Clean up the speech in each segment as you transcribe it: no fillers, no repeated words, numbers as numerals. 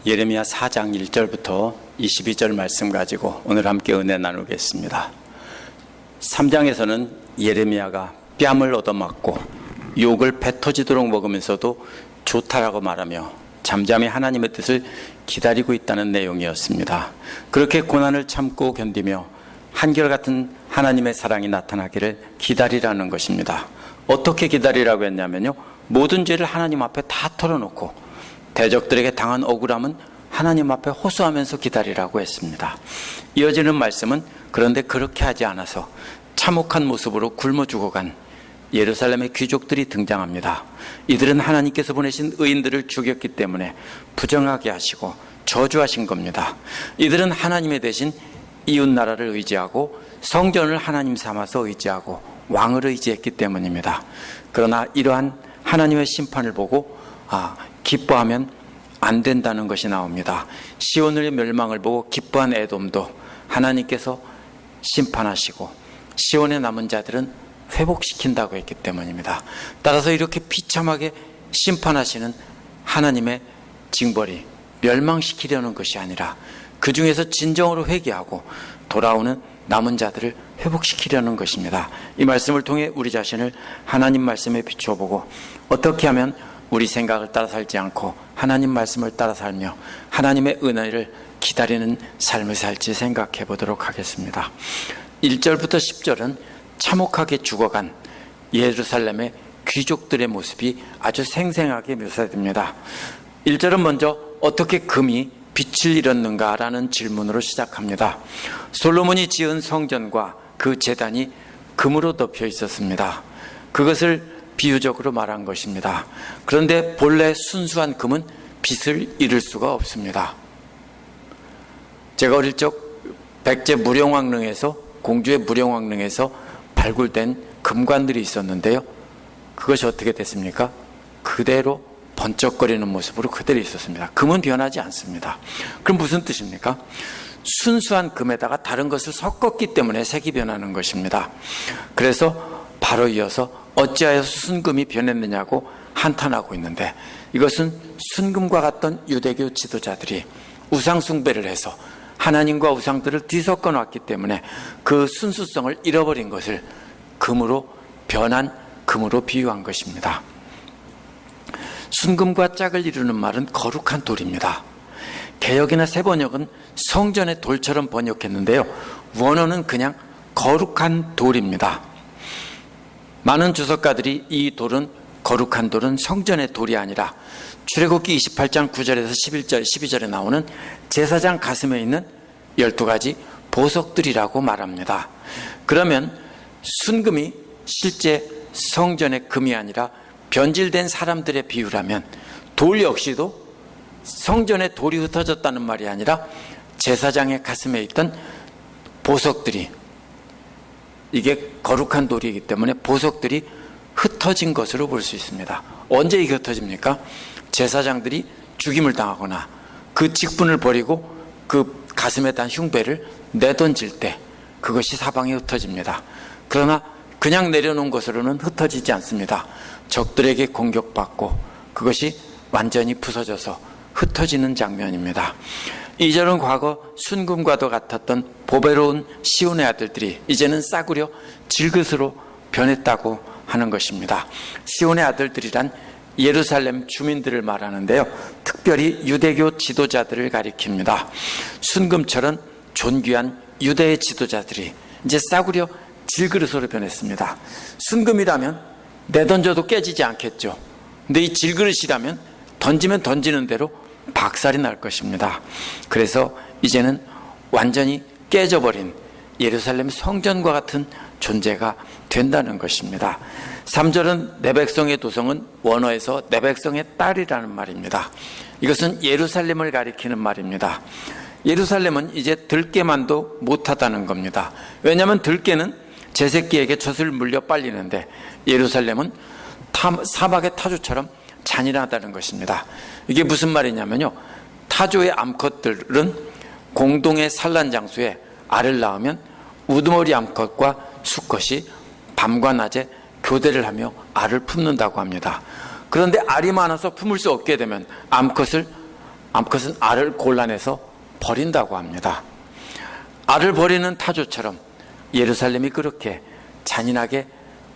예레미야 4장 1절부터 22절 말씀 가지고 오늘 함께 은혜 나누겠습니다. 3장에서는 예레미야가 뺨을 얻어맞고 욕을 배 터지도록 먹으면서도 좋다라고 말하며 잠잠히 하나님의 뜻을 기다리고 있다는 내용이었습니다. 그렇게 고난을 참고 견디며 한결같은 하나님의 사랑이 나타나기를 기다리라는 것입니다. 어떻게 기다리라고 했냐면요, 모든 죄를 하나님 앞에 다 털어놓고 대적들에게 당한 억울함은 하나님 앞에 호소하면서 기다리라고 했습니다. 이어지는 말씀은 그런데 그렇게 하지 않아서 참혹한 모습으로 굶어 죽어간 예루살렘의 귀족들이 등장합니다. 이들은 하나님께서 보내신 의인들을 죽였기 때문에 부정하게 하시고 저주하신 겁니다. 이들은 하나님의 대신 이웃나라를 의지하고 성전을 하나님 삼아서 의지하고 왕을 의지했기 때문입니다. 그러나 이러한 하나님의 심판을 보고 기뻐하면 안 된다는 것이 나옵니다. 시온의 멸망을 보고 기뻐한 에돔도 하나님께서 심판하시고 시온에 남은 자들은 회복시킨다고 했기 때문입니다. 따라서 이렇게 비참하게 심판하시는 하나님의 징벌이 멸망시키려는 것이 아니라 그 중에서 진정으로 회개하고 돌아오는 남은 자들을 회복시키려는 것입니다. 이 말씀을 통해 우리 자신을 하나님 말씀에 비춰보고 어떻게 하면 우리 생각을 따라 살지 않고 하나님 말씀을 따라 살며 하나님의 은혜를 기다리는 삶을 살지 생각해 보도록 하겠습니다. 1절부터 10절은 참혹하게 죽어간 예루살렘의 귀족들의 모습이 아주 생생하게 묘사됩니다. 1절은 먼저 어떻게 금이 빛을 잃었는가라는 질문으로 시작합니다. 솔로몬이 지은 성전과 그 제단이 금으로 덮여 있었습니다. 그것을 비유적으로 말한 것입니다. 그런데 본래 순수한 금은 빛을 잃을 수가 없습니다. 제가 어릴 적 백제 무령왕릉에서, 공주의 무령왕릉에서 발굴된 금관들이 있었는데요, 그것이 어떻게 됐습니까? 그대로 번쩍거리는 모습으로 그대로 있었습니다. 금은 변하지 않습니다. 그럼 무슨 뜻입니까? 순수한 금에다가 다른 것을 섞었기 때문에 색이 변하는 것입니다. 그래서 바로 이어서 어찌하여서 순금이 변했느냐고 한탄하고 있는데, 이것은 순금과 같던 유대교 지도자들이 우상 숭배를 해서 하나님과 우상들을 뒤섞어 놨기 때문에 그 순수성을 잃어버린 것을 금으로 변한 금으로 비유한 것입니다. 순금과 짝을 이루는 말은 거룩한 돌입니다. 개역이나 새번역은 성전의 돌처럼 번역했는데요, 원어는 그냥 거룩한 돌입니다. 많은 주석가들이 이 돌은, 거룩한 돌은 성전의 돌이 아니라 출애굽기 28장 9절에서 11절, 12절에 나오는 제사장 가슴에 있는 12가지 보석들이라고 말합니다. 그러면 순금이 실제 성전의 금이 아니라 변질된 사람들의 비유라면, 돌 역시도 성전의 돌이 흩어졌다는 말이 아니라 제사장의 가슴에 있던 보석들이, 이게 거룩한 돌이기 때문에 보석들이 흩어진 것으로 볼 수 있습니다. 언제 이게 흩어집니까? 제사장들이 죽임을 당하거나 그 직분을 버리고 그 가슴에 단 흉배를 내던질 때 그것이 사방에 흩어집니다. 그러나 그냥 내려놓은 것으로는 흩어지지 않습니다. 적들에게 공격받고 그것이 완전히 부서져서 흩어지는 장면입니다. 2절은 과거 순금과도 같았던 보배로운 시온의 아들들이 이제는 싸구려 질그스로 변했다고 하는 것입니다. 시온의 아들들이란 예루살렘 주민들을 말하는데요, 특별히 유대교 지도자들을 가리킵니다. 순금처럼 존귀한 유대의 지도자들이 이제 싸구려 질그릇으로 변했습니다. 순금이라면 내던져도 깨지지 않겠죠. 근데 이 질그릇이라면 던지면 던지는 대로 박살이 날 것입니다. 그래서 이제는 완전히 깨져버린 예루살렘 성전과 같은 존재가 된다는 것입니다. 3절은 내 백성의 도성은 원어에서 내 백성의 딸이라는 말입니다. 이것은 예루살렘을 가리키는 말입니다. 예루살렘은 이제 들깨만도 못하다는 겁니다. 왜냐하면 들깨는 제 새끼에게 젖을 물려 빨리는데 예루살렘은 사막의 타조처럼 잔인하다는 것입니다. 이게 무슨 말이냐면요, 타조의 암컷들은 공동의 산란 장소에 알을 낳으면 우두머리 암컷과 수컷이 밤과 낮에 교대를 하며 알을 품는다고 합니다. 그런데 알이 많아서 품을 수 없게 되면 암컷을 그것은 알을 골라내서 버린다고 합니다. 알을 버리는 타조처럼 예루살렘이 그렇게 잔인하게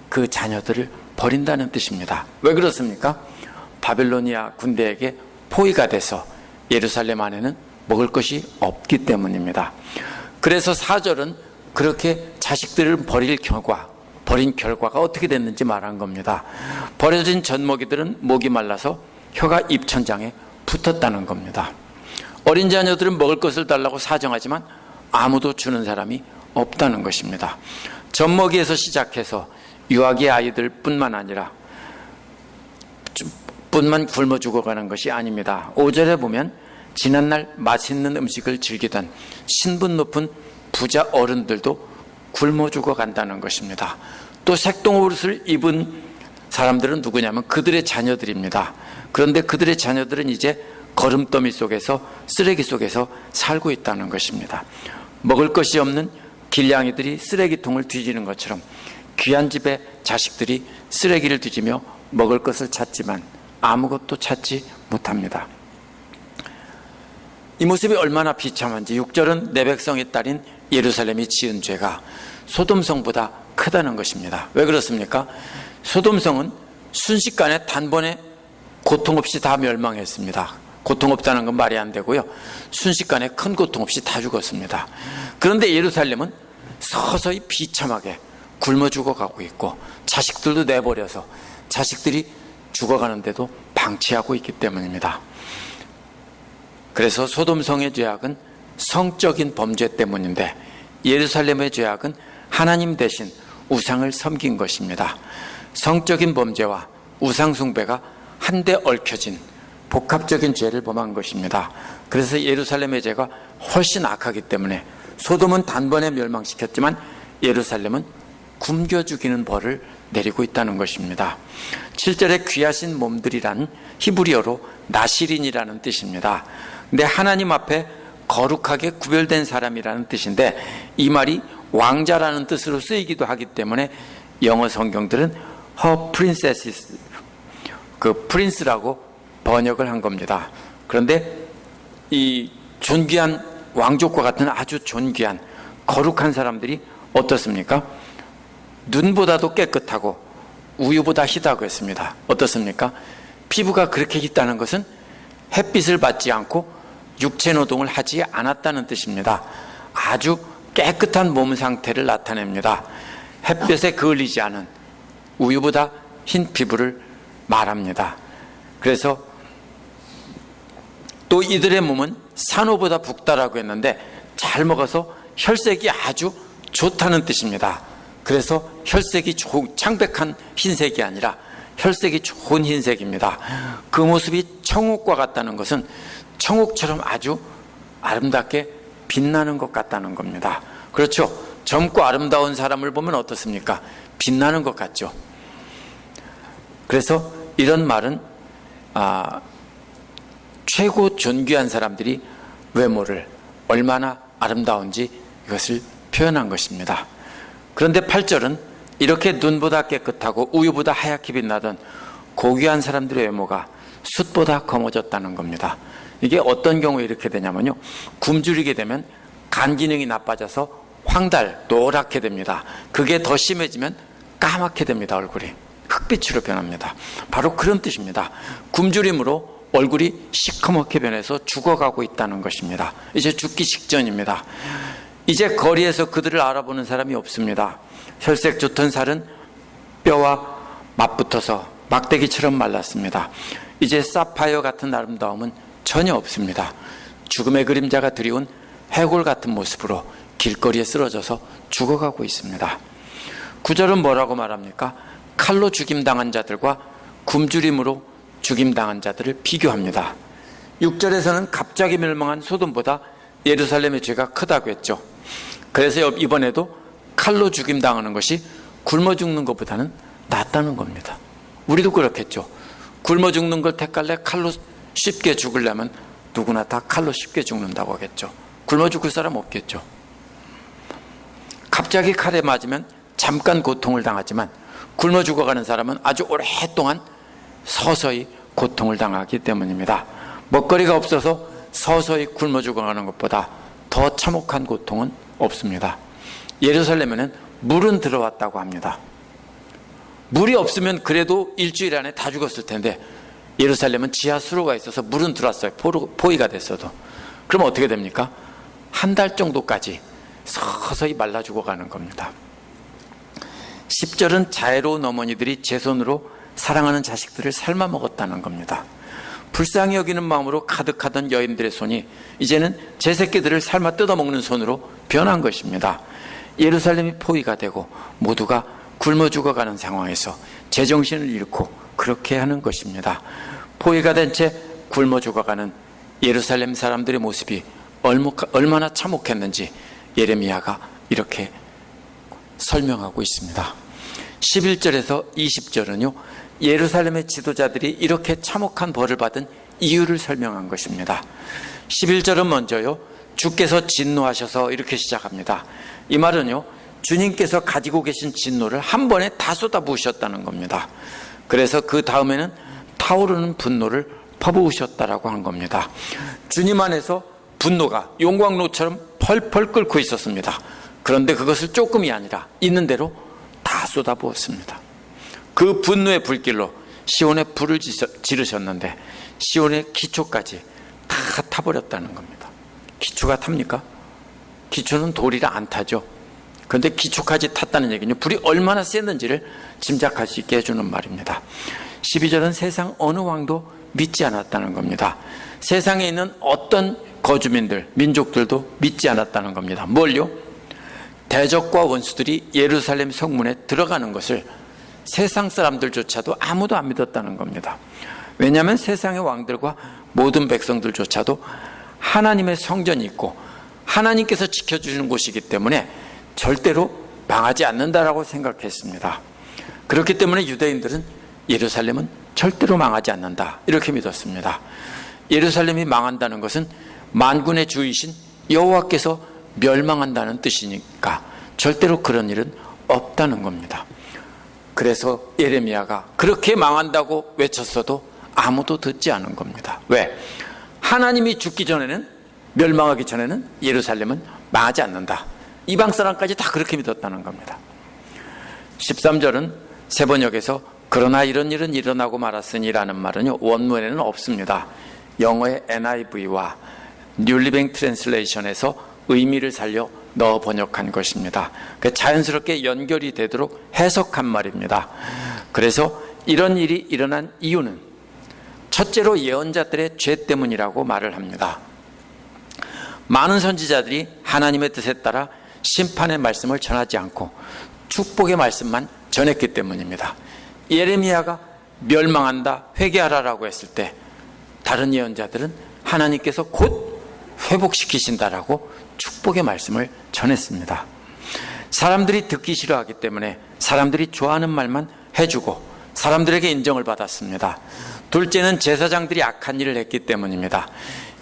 그 자녀들을 버린다는 뜻입니다. 왜 그렇습니까? 바벨로니아 군대에게 포위가 돼서 예루살렘 안에는 먹을 것이 없기 때문입니다. 그래서 4절은 그렇게 자식들을 버린 결과가 어떻게 됐는지 말한 겁니다. 버려진 젖먹이들은 목이 말라서 혀가 입천장에 붙었다는 겁니다. 어린 자녀들은 먹을 것을 달라고 사정하지만 아무도 주는 사람이 없다는 것입니다. 젖먹이에서 시작해서 유아기 아이들 뿐만 아니라 뿐만 굶어 죽어가는 것이 아닙니다. 5절에 보면 지난날 맛있는 음식을 즐기던 신분 높은 부자 어른들도 굶어 죽어간다는 것입니다. 또 색동옷을 입은 사람들은 누구냐면 그들의 자녀들입니다. 그런데 그들의 자녀들은 이제 거름더미 속에서, 쓰레기 속에서 살고 있다는 것입니다. 먹을 것이 없는 길냥이들이 쓰레기통을 뒤지는 것처럼 귀한 집의 자식들이 쓰레기를 뒤지며 먹을 것을 찾지만 아무것도 찾지 못합니다. 이 모습이 얼마나 비참한지 6절은 내 백성의 딸인 예루살렘이 지은 죄가 소돔성보다 크다는 것입니다. 왜 그렇습니까? 소돔성은 순식간에 단번에 고통 없이 다 멸망했습니다. 고통 없다는 건 말이 안 되고요. 순식간에 큰 고통 없이 다 죽었습니다. 그런데 예루살렘은 서서히 비참하게 굶어 죽어가고 있고 자식들도 내버려서 자식들이 죽어가는데도 방치하고 있기 때문입니다. 그래서 소돔성의 죄악은 성적인 범죄 때문인데 예루살렘의 죄악은 하나님 대신 우상을 섬긴 것입니다. 성적인 범죄와 우상 숭배가 한데 얽혀진 복합적인 죄를 범한 것입니다. 그래서 예루살렘의 죄가 훨씬 악하기 때문에 소돔은 단번에 멸망시켰지만 예루살렘은 굶겨 죽이는 벌을 내리고 있다는 것입니다. 7절에 귀하신 몸들이란 히브리어로 나시린이라는 뜻입니다. 근데 하나님 앞에 거룩하게 구별된 사람이라는 뜻인데 이 말이 왕자라는 뜻으로 쓰이기도 하기 때문에 영어 성경들은 her princesses, 그 프린스라고 번역을 한 겁니다. 그런데 이 존귀한 왕족과 같은 아주 존귀한 거룩한 사람들이 어떻습니까? 눈보다도 깨끗하고 우유보다 희다고 했습니다. 어떻습니까? 피부가 그렇게 희다는 것은 햇빛을 받지 않고 육체 노동을 하지 않았다는 뜻입니다. 아주 깨끗한 몸 상태를 나타냅니다. 햇볕에 그을리지 않은 우유보다 흰 피부를 말합니다. 그래서 또 이들의 몸은 산호보다 붓다라고 했는데 잘 먹어서 혈색이 아주 좋다는 뜻입니다. 그래서 혈색이 좋은 창백한 흰색이 아니라 혈색이 좋은 흰색입니다. 그 모습이 청옥과 같다는 것은 청옥처럼 아주 아름답게 빛나는 것 같다는 겁니다. 그렇죠? 젊고 아름다운 사람을 보면 어떻습니까? 빛나는 것 같죠? 그래서 이런 말은 최고 존귀한 사람들이 외모를 얼마나 아름다운지 이것을 표현한 것입니다. 그런데 8절은 이렇게 눈보다 깨끗하고 우유보다 하얗게 빛나던 고귀한 사람들의 외모가 숯보다 검어졌다는 겁니다. 이게 어떤 경우에 이렇게 되냐면요, 굶주리게 되면 간 기능이 나빠져서 황달, 노랗게 됩니다. 그게 더 심해지면 까맣게 됩니다. 얼굴이 흑빛으로 변합니다. 바로 그런 뜻입니다. 굶주림으로 얼굴이 시커멓게 변해서 죽어가고 있다는 것입니다. 이제 죽기 직전입니다. 이제 거리에서 그들을 알아보는 사람이 없습니다. 혈색 좋던 살은 뼈와 맞붙어서 막대기처럼 말랐습니다. 이제 사파이어 같은 아름다움은 전혀 없습니다. 죽음의 그림자가 드리운 해골 같은 모습으로 길거리에 쓰러져서 죽어가고 있습니다. 9절은 뭐라고 말합니까? 칼로 죽임당한 자들과 굶주림으로 죽임당한 자들을 비교합니다. 6절에서는 갑자기 멸망한 소돔보다 예루살렘의 죄가 크다고 했죠. 그래서 이번에도 칼로 죽임당하는 것이 굶어 죽는 것보다는 낫다는 겁니다. 우리도 그렇겠죠. 굶어 죽는 걸 택할래? 칼로 쉽게 죽으려면 누구나 다 칼로 쉽게 죽는다고 하겠죠. 굶어 죽을 사람 없겠죠. 갑자기 칼에 맞으면 잠깐 고통을 당하지만 굶어 죽어가는 사람은 아주 오랫동안 서서히 고통을 당하기 때문입니다. 먹거리가 없어서 서서히 굶어 죽어가는 것보다 더 참혹한 고통은 없습니다. 예루살렘에는 물은 들어왔다고 합니다. 물이 없으면 그래도 일주일 안에 다 죽었을 텐데 예루살렘은 지하 수로가 있어서 물은 들어왔어요. 포위가 됐어도. 그럼 어떻게 됩니까? 한 달 정도까지 서서히 말라 죽어가는 겁니다. 10절은 자애로운 어머니들이 제 손으로 사랑하는 자식들을 삶아 먹었다는 겁니다. 불쌍히 여기는 마음으로 가득하던 여인들의 손이 이제는 제 새끼들을 삶아 뜯어먹는 손으로 변한 것입니다. 예루살렘이 포위가 되고 모두가 굶어 죽어가는 상황에서 제정신을 잃고 그렇게 하는 것입니다. 포위가 된 채 굶어 죽어가는 예루살렘 사람들의 모습이 얼마나 참혹했는지 예레미야가 이렇게 설명하고 있습니다. 11절에서 20절은요, 예루살렘의 지도자들이 이렇게 참혹한 벌을 받은 이유를 설명한 것입니다. 11절은 먼저요, 주께서 진노하셔서 이렇게 시작합니다. 이 말은요, 주님께서 가지고 계신 진노를 한 번에 다 쏟아부으셨다는 겁니다. 그래서 그 다음에는 타오르는 분노를 퍼부으셨다라고 한 겁니다. 주님 안에서 분노가 용광로처럼 펄펄 끓고 있었습니다. 그런데 그것을 조금이 아니라 있는 대로 다 쏟아부었습니다. 그 분노의 불길로 시온에 불을 지르셨는데 시온의 기초까지 다 타버렸다는 겁니다. 기초가 탑니까? 기초는 돌이라 안 타죠. 그런데 기초까지 탔다는 얘기는 불이 얼마나 셌는지를 짐작할 수 있게 해주는 말입니다. 12절은 세상 어느 왕도 믿지 않았다는 겁니다. 세상에 있는 어떤 거주민들, 민족들도 믿지 않았다는 겁니다. 뭘요? 대적과 원수들이 예루살렘 성문에 들어가는 것을 세상 사람들조차도 아무도 안 믿었다는 겁니다. 왜냐하면 세상의 왕들과 모든 백성들조차도 하나님의 성전이 있고 하나님께서 지켜주시는 곳이기 때문에 절대로 망하지 않는다라고 생각했습니다. 그렇기 때문에 유대인들은 예루살렘은 절대로 망하지 않는다 이렇게 믿었습니다. 예루살렘이 망한다는 것은 만군의 주이신 여호와께서 멸망한다는 뜻이니까 절대로 그런 일은 없다는 겁니다. 그래서 예레미야가 그렇게 망한다고 외쳤어도 아무도 듣지 않은 겁니다. 왜? 하나님이 죽기 전에는, 멸망하기 전에는 예루살렘은 망하지 않는다. 이방 사람까지 다 그렇게 믿었다는 겁니다. 13절은 세 번역에서 그러나 이런 일은 일어나고 말았으니라는 말은요, 원문에는 없습니다. 영어의 NIV와 뉴 리빙 트랜슬레이션에서 의미를 살려 넣어 번역한 것입니다. 자연스럽게 연결이 되도록 해석한 말입니다. 그래서 이런 일이 일어난 이유는 첫째로 예언자들의 죄 때문이라고 말을 합니다. 많은 선지자들이 하나님의 뜻에 따라 심판의 말씀을 전하지 않고 축복의 말씀만 전했기 때문입니다. 예레미야가 멸망한다, 회개하라라고 했을 때 다른 예언자들은 하나님께서 곧 회복시키신다라고 축복의 말씀을 전했습니다. 사람들이 듣기 싫어하기 때문에 사람들이 좋아하는 말만 해주고 사람들에게 인정을 받았습니다. 둘째는 제사장들이 악한 일을 했기 때문입니다.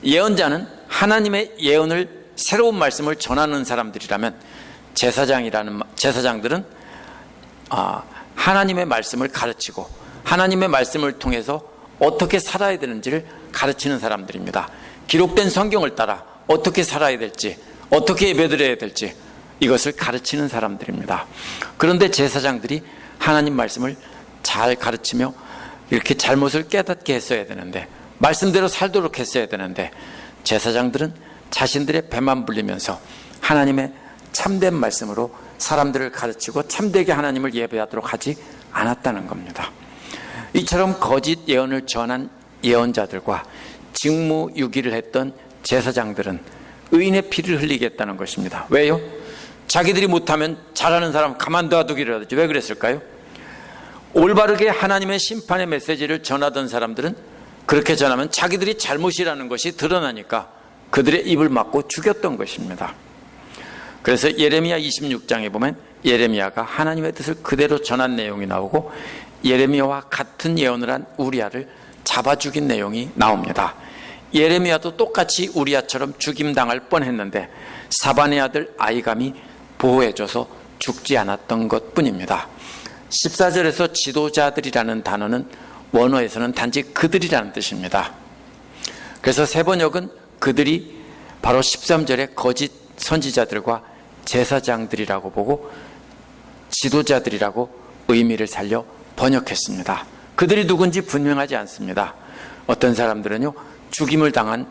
예언자는 하나님의 예언을, 새로운 말씀을 전하는 사람들이라면 제사장들은 하나님의 말씀을 가르치고 하나님의 말씀을 통해서 어떻게 살아야 되는지를 가르치는 사람들입니다. 기록된 성경을 따라 어떻게 살아야 될지, 어떻게 예배드려야 될지 이것을 가르치는 사람들입니다. 그런데 제사장들이 하나님 말씀을 잘 가르치며 이렇게 잘못을 깨닫게 했어야 되는데, 말씀대로 살도록 했어야 되는데 제사장들은 자신들의 배만 불리면서 하나님의 참된 말씀으로 사람들을 가르치고 참되게 하나님을 예배하도록 하지 않았다는 겁니다. 이처럼 거짓 예언을 전한 예언자들과 직무유기를 했던 제사장들은 의인의 피를 흘리겠다는 것입니다. 왜요? 자기들이 못하면 잘하는 사람 가만둬두기를 하지. 왜 그랬을까요? 올바르게 하나님의 심판의 메시지를 전하던 사람들은 그렇게 전하면 자기들이 잘못이라는 것이 드러나니까 그들의 입을 막고 죽였던 것입니다. 그래서 예레미야 26장에 보면 예레미야가 하나님의 뜻을 그대로 전한 내용이 나오고 예레미야와 같은 예언을 한 우리야를 잡아 죽인 내용이 나옵니다. 예레미야도 똑같이 우리야처럼 죽임당할 뻔했는데 사반의 아들 아이감이 보호해줘서 죽지 않았던 것뿐입니다. 14절에서 지도자들이라는 단어는 원어에서는 단지 그들이라는 뜻입니다. 그래서 세 번역은 그들이 바로 13절에 거짓 선지자들과 제사장들이라고 보고 지도자들이라고 의미를 살려 번역했습니다. 그들이 누군지 분명하지 않습니다. 어떤 사람들은요, 죽임을 당한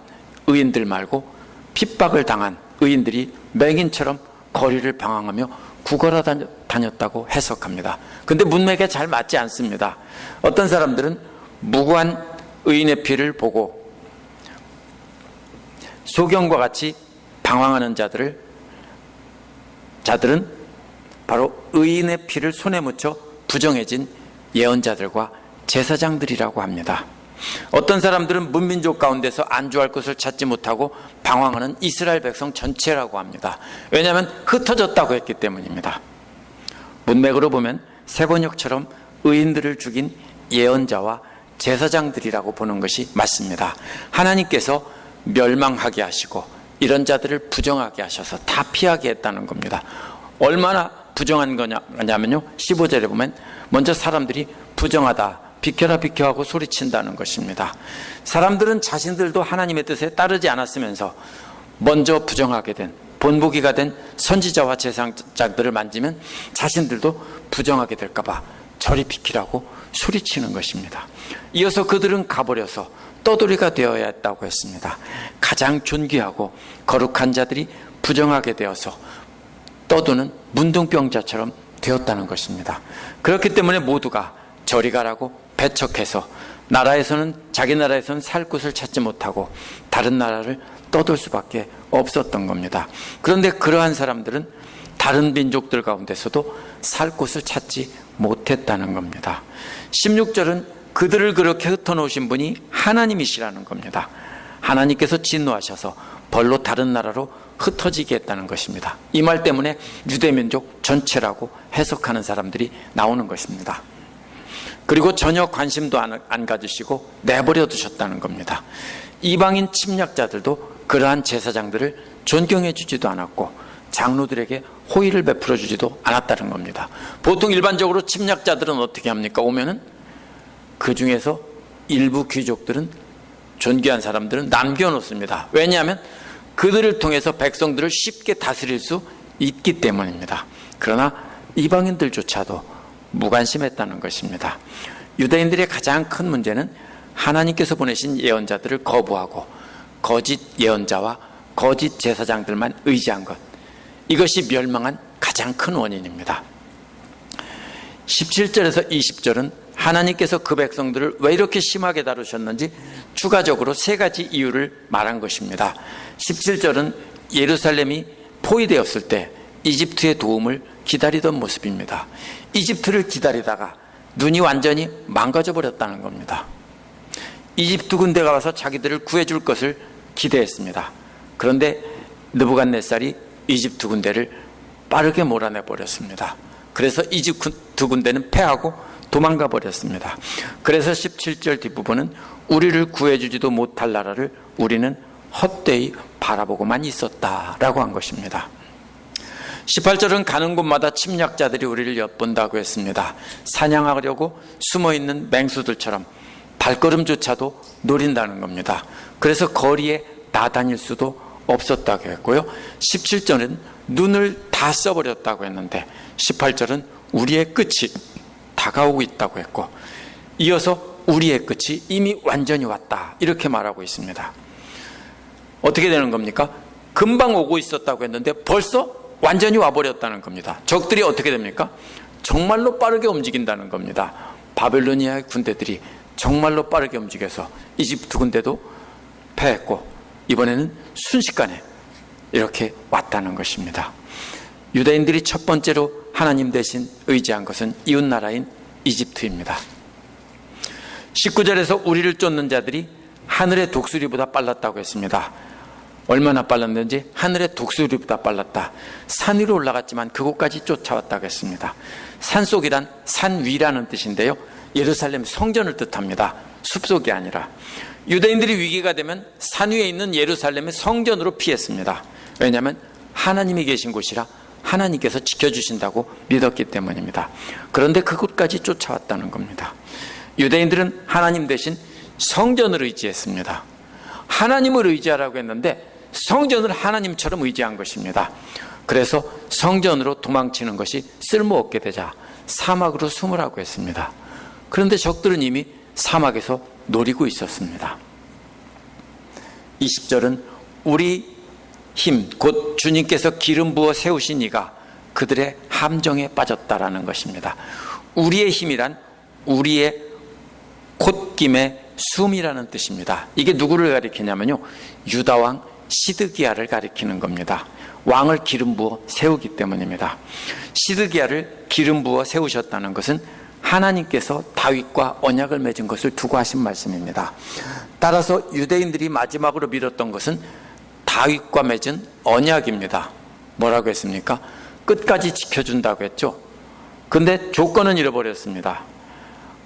의인들 말고 핍박을 당한 의인들이 맹인처럼 거리를 방황하며 구걸하 다녔다고 해석합니다. 근데 문맥에 잘 맞지 않습니다. 어떤 사람들은 무고한 의인의 피를 보고 소경과 같이 방황하는 자들은 바로 의인의 피를 손에 묻혀 부정해진 예언자들과 제사장들이라고 합니다. 어떤 사람들은 문민족 가운데서 안주할 것을 찾지 못하고 방황하는 이스라엘 백성 전체라고 합니다. 왜냐하면 흩어졌다고 했기 때문입니다. 문맥으로 보면 세번역처럼 의인들을 죽인 예언자와 제사장들이라고 보는 것이 맞습니다. 하나님께서 멸망하게 하시고 이런 자들을 부정하게 하셔서 다 피하게 했다는 겁니다. 얼마나 부정한 거냐면요, 15절에 보면 먼저 사람들이 부정하다, 비켜라 비켜 하고 소리친다는 것입니다. 사람들은 자신들도 하나님의 뜻에 따르지 않았으면서 먼저 부정하게 된, 본보기가 된 선지자와 제사장들을 만지면 자신들도 부정하게 될까 봐 저리 비키라고 소리치는 것입니다. 이어서 그들은 가버려서 떠돌이가 되어야 했다고 했습니다. 가장 존귀하고 거룩한 자들이 부정하게 되어서 떠도는 문둥병자처럼 되었다는 것입니다. 그렇기 때문에 모두가 저리 가라고 배척해서 자기 나라에서는 살 곳을 찾지 못하고 다른 나라를 떠돌 수밖에 없었던 겁니다. 그런데 그러한 사람들은 다른 민족들 가운데서도 살 곳을 찾지 못했다는 겁니다. 16절은 그들을 그렇게 흩어놓으신 분이 하나님이시라는 겁니다. 하나님께서 진노하셔서 벌로 다른 나라로 흩어지게 했다는 것입니다. 이 말 때문에 유대민족 전체라고 해석하는 사람들이 나오는 것입니다. 그리고 전혀 관심도 안 가지시고 내버려 두셨다는 겁니다. 이방인 침략자들도 그러한 제사장들을 존경해 주지도 않았고 장로들에게 호의를 베풀어 주지도 않았다는 겁니다. 보통 일반적으로 침략자들은 어떻게 합니까? 오면은 그 중에서 일부 귀족들은, 존귀한 사람들은 남겨놓습니다. 왜냐하면 그들을 통해서 백성들을 쉽게 다스릴 수 있기 때문입니다. 그러나 이방인들조차도 무관심했다는 것입니다. 유대인들의 가장 큰 문제는 하나님께서 보내신 예언자들을 거부하고 거짓 예언자와 거짓 제사장들만 의지한 것, 이것이 멸망한 가장 큰 원인입니다. 17절에서 20절은 하나님께서 그 백성들을 왜 이렇게 심하게 다루셨는지 추가적으로 세 가지 이유를 말한 것입니다. 17절은 예루살렘이 포위되었을 때 이집트의 도움을 기다리던 모습입니다. 이집트를 기다리다가 눈이 완전히 망가져 버렸다는 겁니다. 이집트 군대가 와서 자기들을 구해줄 것을 기대했습니다. 그런데 느부갓네살이 이집트 군대를 빠르게 몰아내 버렸습니다. 그래서 이집트 군대는 패하고 도망가 버렸습니다. 그래서 17절 뒷부분은 우리를 구해주지도 못할 나라를 우리는 헛되이 바라보고만 있었다라고 한 것입니다. 18절은 가는 곳마다 침략자들이 우리를 엿본다고 했습니다. 사냥하려고 숨어있는 맹수들처럼 발걸음조차도 노린다는 겁니다. 그래서 거리에 나다닐 수도 없었다고 했고요. 17절은 눈을 다 써버렸다고 했는데 18절은 우리의 끝이 다가오고 있다고 했고, 이어서 우리의 끝이 이미 완전히 왔다 이렇게 말하고 있습니다. 어떻게 되는 겁니까? 금방 오고 있었다고 했는데 벌써 완전히 와버렸다는 겁니다. 적들이 어떻게 됩니까? 정말로 빠르게 움직인다는 겁니다. 바벨로니아의 군대들이 정말로 빠르게 움직여서 이집트 군대도 패했고 이번에는 순식간에 이렇게 왔다는 것입니다. 유대인들이 첫 번째로 하나님 대신 의지한 것은 이웃나라인 이집트입니다. 19절에서 우리를 쫓는 자들이 하늘의 독수리보다 빨랐다고 했습니다. 얼마나 빨랐는지 하늘의 독수리보다 빨랐다. 산 위로 올라갔지만 그곳까지 쫓아왔다고 했습니다. 산속이란 산 위라는 뜻인데요, 예루살렘 성전을 뜻합니다. 숲속이 아니라. 유대인들이 위기가 되면 산 위에 있는 예루살렘의 성전으로 피했습니다. 왜냐하면 하나님이 계신 곳이라 하나님께서 지켜주신다고 믿었기 때문입니다. 그런데 그곳까지 쫓아왔다는 겁니다. 유대인들은 하나님 대신 성전을 의지했습니다. 하나님을 의지하라고 했는데 성전을 하나님처럼 의지한 것입니다. 그래서 성전으로 도망치는 것이 쓸모없게 되자 사막으로 숨으라고 했습니다. 그런데 적들은 이미 사막에서 노리고 있었습니다. 20절은 우리 힘, 곧 주님께서 기름 부어 세우신 이가 그들의 함정에 빠졌다라는 것입니다. 우리의 힘이란 우리의 콧김의 숨이라는 뜻입니다. 이게 누구를 가리키냐면요, 유다왕 시드기야를 가리키는 겁니다. 왕을 기름 부어 세우기 때문입니다. 시드기야를 기름 부어 세우셨다는 것은 하나님께서 다윗과 언약을 맺은 것을 두고 하신 말씀입니다. 따라서 유대인들이 마지막으로 믿었던 것은 다윗과 맺은 언약입니다. 뭐라고 했습니까? 끝까지 지켜준다고 했죠. 근데 조건은 잃어버렸습니다.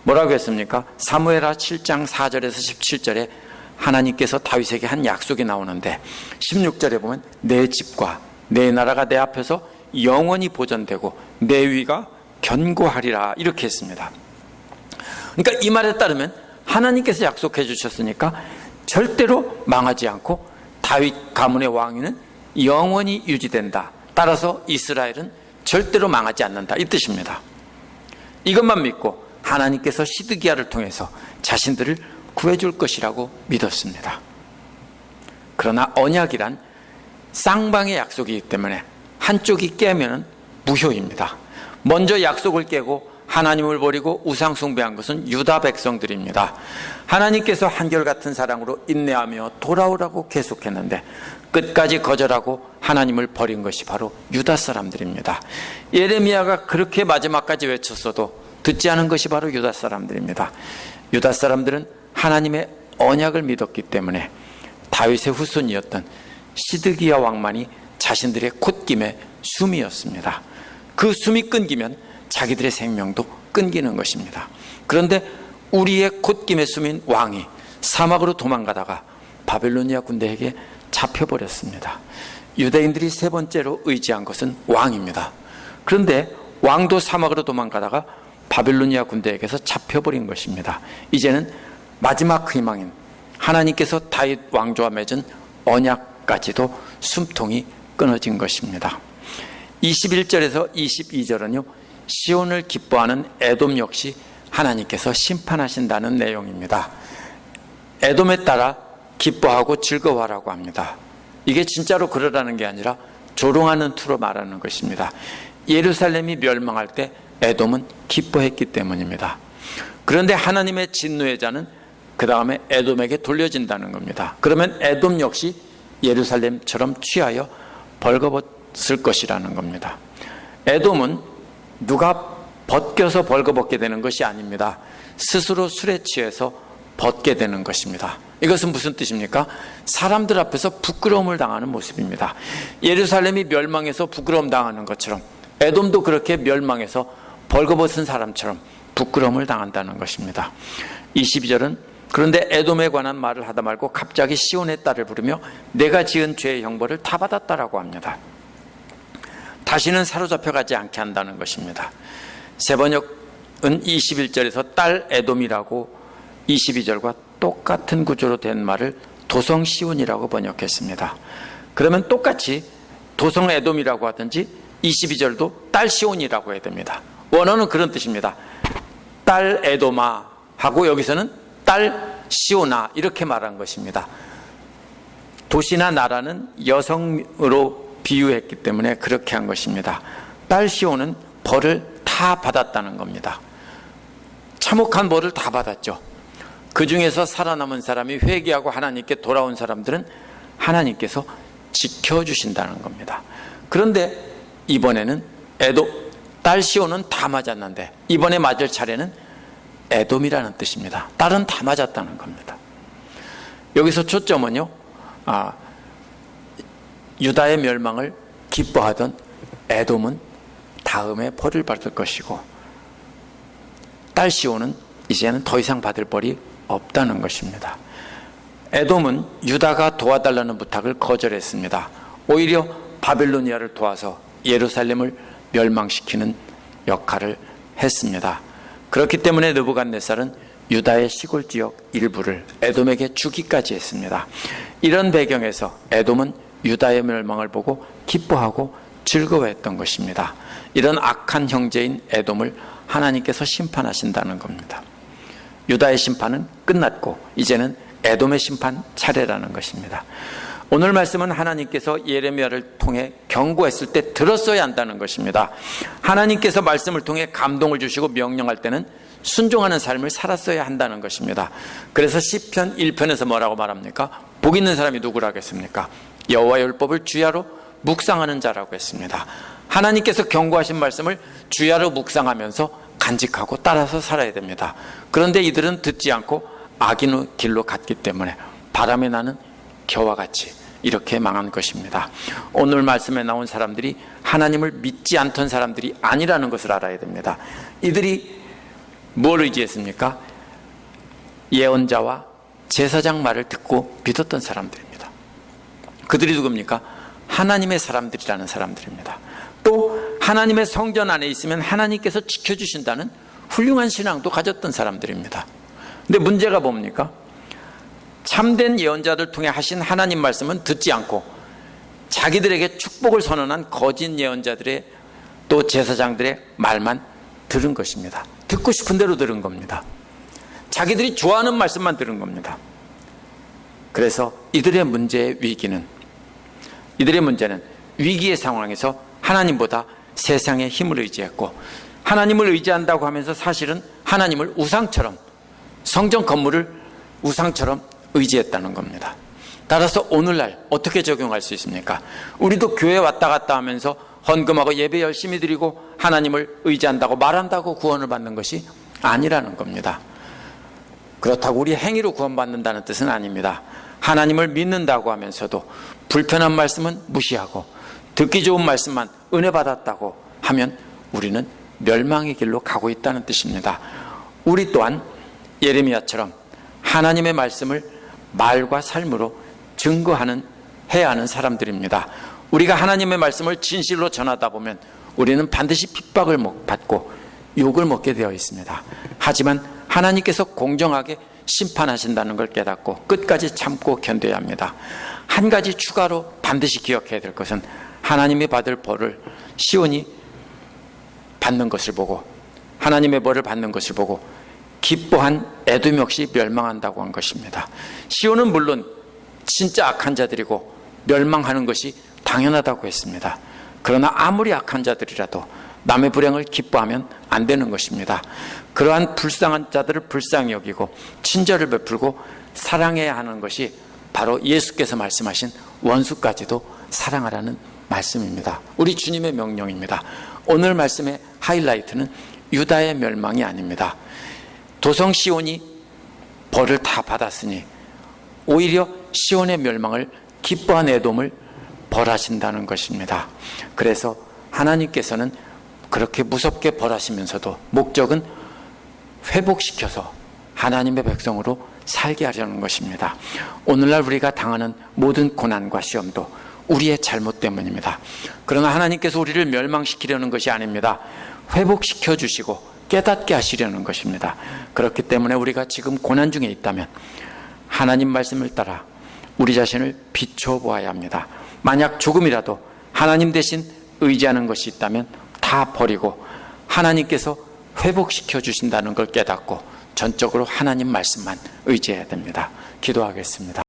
뭐라고 했습니까? 사무엘하 7장 4절에서 17절에 하나님께서 다윗에게 한 약속이 나오는데 16절에 보면 내 집과 내 나라가 내 앞에서 영원히 보존되고 내 위가 견고하리라 이렇게 했습니다. 그러니까 이 말에 따르면 하나님께서 약속해 주셨으니까 절대로 망하지 않고 다윗 가문의 왕위는 영원히 유지된다. 따라서 이스라엘은 절대로 망하지 않는다 이 뜻입니다. 이것만 믿고 하나님께서 시드기야를 통해서 자신들을 구해줄 것이라고 믿었습니다. 그러나 언약이란 쌍방의 약속이기 때문에 한쪽이 깨면 무효입니다. 먼저 약속을 깨고 하나님을 버리고 우상 숭배한 것은 유다 백성들입니다. 하나님께서 한결같은 사랑으로 인내하며 돌아오라고 계속했는데 끝까지 거절하고 하나님을 버린 것이 바로 유다 사람들입니다. 예레미야가 그렇게 마지막까지 외쳤어도 듣지 않은 것이 바로 유다 사람들입니다. 유다 사람들은 하나님의 언약을 믿었기 때문에 다윗의 후손이었던 시드기야 왕만이 자신들의 콧김의 숨이었습니다. 그 숨이 끊기면 자기들의 생명도 끊기는 것입니다. 그런데 우리의 콧김의 숨인 왕이 사막으로 도망가다가 바벨로니아 군대에게 잡혀버렸습니다. 유대인들이 세 번째로 의지한 것은 왕입니다. 그런데 왕도 사막으로 도망가다가 바벨로니아 군대에게서 잡혀버린 것입니다. 이제는 마지막 희망인 하나님께서 다윗 왕조와 맺은 언약까지도 숨통이 끊어진 것입니다. 21절에서 22절은요, 시온을 기뻐하는 에돔 역시 하나님께서 심판하신다는 내용입니다. 에돔에 따라 기뻐하고 즐거워하라고 합니다. 이게 진짜로 그러라는 게 아니라 조롱하는 투로 말하는 것입니다. 예루살렘이 멸망할 때 에돔은 기뻐했기 때문입니다. 그런데 하나님의 진노의 자는 그 다음에 에돔에게 돌려진다는 겁니다. 그러면 에돔 역시 예루살렘처럼 취하여 벌거벗을 것이라는 겁니다. 에돔은 누가 벗겨서 벌거벗게 되는 것이 아닙니다. 스스로 술에 취해서 벗게 되는 것입니다. 이것은 무슨 뜻입니까? 사람들 앞에서 부끄러움을 당하는 모습입니다. 예루살렘이 멸망해서 부끄러움 당하는 것처럼 에돔도 그렇게 멸망해서 벌거벗은 사람처럼 부끄러움을 당한다는 것입니다. 22절은 그런데 에돔에 관한 말을 하다 말고 갑자기 시온의 딸을 부르며 내가 지은 죄의 형벌을 다 받았다라고 합니다. 다시는 사로잡혀가지 않게 한다는 것입니다. 세번역은 21절에서 딸 에돔이라고 22절과 똑같은 구조로 된 말을 도성 시온이라고 번역했습니다. 그러면 똑같이 도성 에돔이라고 하든지 22절도 딸 시온이라고 해야 됩니다. 원어는 그런 뜻입니다. 딸 에돔아 하고 여기서는 딸 시온아 이렇게 말한 것입니다. 도시나 나라는 여성으로 비유했기 때문에 그렇게 한 것입니다. 딸 시온은 벌을 다 받았다는 겁니다. 참혹한 벌을 다 받았죠. 그 중에서 살아남은 사람이 회개하고 하나님께 돌아온 사람들은 하나님께서 지켜주신다는 겁니다. 그런데 이번에는 딸 시온은 다 맞았는데 이번에 맞을 차례는 에돔이라는 뜻입니다. 딸은 다 맞았다는 겁니다. 여기서 초점은요, 유다의 멸망을 기뻐하던 에돔은 다음에 벌을 받을 것이고 딸 시온은 이제는 더 이상 받을 벌이 없다는 것입니다. 에돔은 유다가 도와달라는 부탁을 거절했습니다. 오히려 바벨로니아를 도와서 예루살렘을 멸망시키는 역할을 했습니다. 그렇기 때문에 느부갓네살은 유다의 시골 지역 일부를 에돔에게 주기까지 했습니다. 이런 배경에서 에돔은 유다의 멸망을 보고 기뻐하고 즐거워했던 것입니다. 이런 악한 형제인 에돔을 하나님께서 심판하신다는 겁니다. 유다의 심판은 끝났고 이제는 에돔의 심판 차례라는 것입니다. 오늘 말씀은 하나님께서 예레미야를 통해 경고했을 때 들었어야 한다는 것입니다. 하나님께서 말씀을 통해 감동을 주시고 명령할 때는 순종하는 삶을 살았어야 한다는 것입니다. 그래서 시편 1편에서 뭐라고 말합니까? 복 있는 사람이 누구라겠습니까? 여호와의 율법을 주야로 묵상하는 자라고 했습니다. 하나님께서 경고하신 말씀을 주야로 묵상하면서 간직하고 따라서 살아야 됩니다. 그런데 이들은 듣지 않고 악인의 길로 갔기 때문에 바람에 나는 겨와 같이 이렇게 망한 것입니다. 오늘 말씀에 나온 사람들이 하나님을 믿지 않던 사람들이 아니라는 것을 알아야 됩니다. 이들이 뭘 의지했습니까? 예언자와 제사장 말을 듣고 믿었던 사람들입니다. 그들이 누굽니까? 하나님의 사람들이라는 사람들입니다. 또 하나님의 성전 안에 있으면 하나님께서 지켜주신다는 훌륭한 신앙도 가졌던 사람들입니다. 근데 문제가 뭡니까? 참된 예언자들 통해 하신 하나님 말씀은 듣지 않고 자기들에게 축복을 선언한 거짓 예언자들의 또 제사장들의 말만 들은 것입니다. 듣고 싶은 대로 들은 겁니다. 자기들이 좋아하는 말씀만 들은 겁니다. 그래서 이들의 문제는 위기의 상황에서 하나님보다 세상의 힘을 의지했고, 하나님을 의지한다고 하면서 사실은 하나님을 우상처럼, 성전 건물을 우상처럼 의지했다는 겁니다. 따라서 오늘날 어떻게 적용할 수 있습니까? 우리도 교회 왔다 갔다 하면서 헌금하고 예배 열심히 드리고 하나님을 의지한다고 말한다고 구원을 받는 것이 아니라는 겁니다. 그렇다고 우리 행위로 구원받는다는 뜻은 아닙니다. 하나님을 믿는다고 하면서도 불편한 말씀은 무시하고 듣기 좋은 말씀만 은혜 받았다고 하면 우리는 멸망의 길로 가고 있다는 뜻입니다. 우리 또한 예레미야처럼 하나님의 말씀을 말과 삶으로 해야 하는 사람들입니다. 우리가 하나님의 말씀을 진실로 전하다 보면 우리는 반드시 핍박을 받고 욕을 먹게 되어 있습니다. 하지만 하나님께서 공정하게 심판하신다는 걸 깨닫고 끝까지 참고 견뎌야 합니다. 한 가지 추가로 반드시 기억해야 될 것은 하나님이 받을 벌을 시온이 받는 것을 보고, 하나님의 벌을 받는 것을 보고 기뻐한 에돔 역시 멸망한다고 한 것입니다. 시온은 물론 진짜 악한 자들이고 멸망하는 것이 당연하다고 했습니다. 그러나 아무리 악한 자들이라도 남의 불행을 기뻐하면 안 되는 것입니다. 그러한 불쌍한 자들을 불쌍히 여기고 친절을 베풀고 사랑해야 하는 것이 바로 예수께서 말씀하신 원수까지도 사랑하라는 말씀입니다. 우리 주님의 명령입니다. 오늘 말씀의 하이라이트는 유다의 멸망이 아닙니다. 도성 시온이 벌을 다 받았으니 오히려 시온의 멸망을 기뻐한 에돔을 벌하신다는 것입니다. 그래서 하나님께서는 그렇게 무섭게 벌하시면서도 목적은 회복시켜서 하나님의 백성으로 살게 하려는 것입니다. 오늘날 우리가 당하는 모든 고난과 시험도 우리의 잘못 때문입니다. 그러나 하나님께서 우리를 멸망시키려는 것이 아닙니다. 회복시켜 주시고 깨닫게 하시려는 것입니다. 그렇기 때문에 우리가 지금 고난 중에 있다면 하나님 말씀을 따라 우리 자신을 비춰보아야 합니다. 만약 조금이라도 하나님 대신 의지하는 것이 있다면 다 버리고 하나님께서 회복시켜 주신다는 걸 깨닫고 전적으로 하나님 말씀만 의지해야 됩니다. 기도하겠습니다.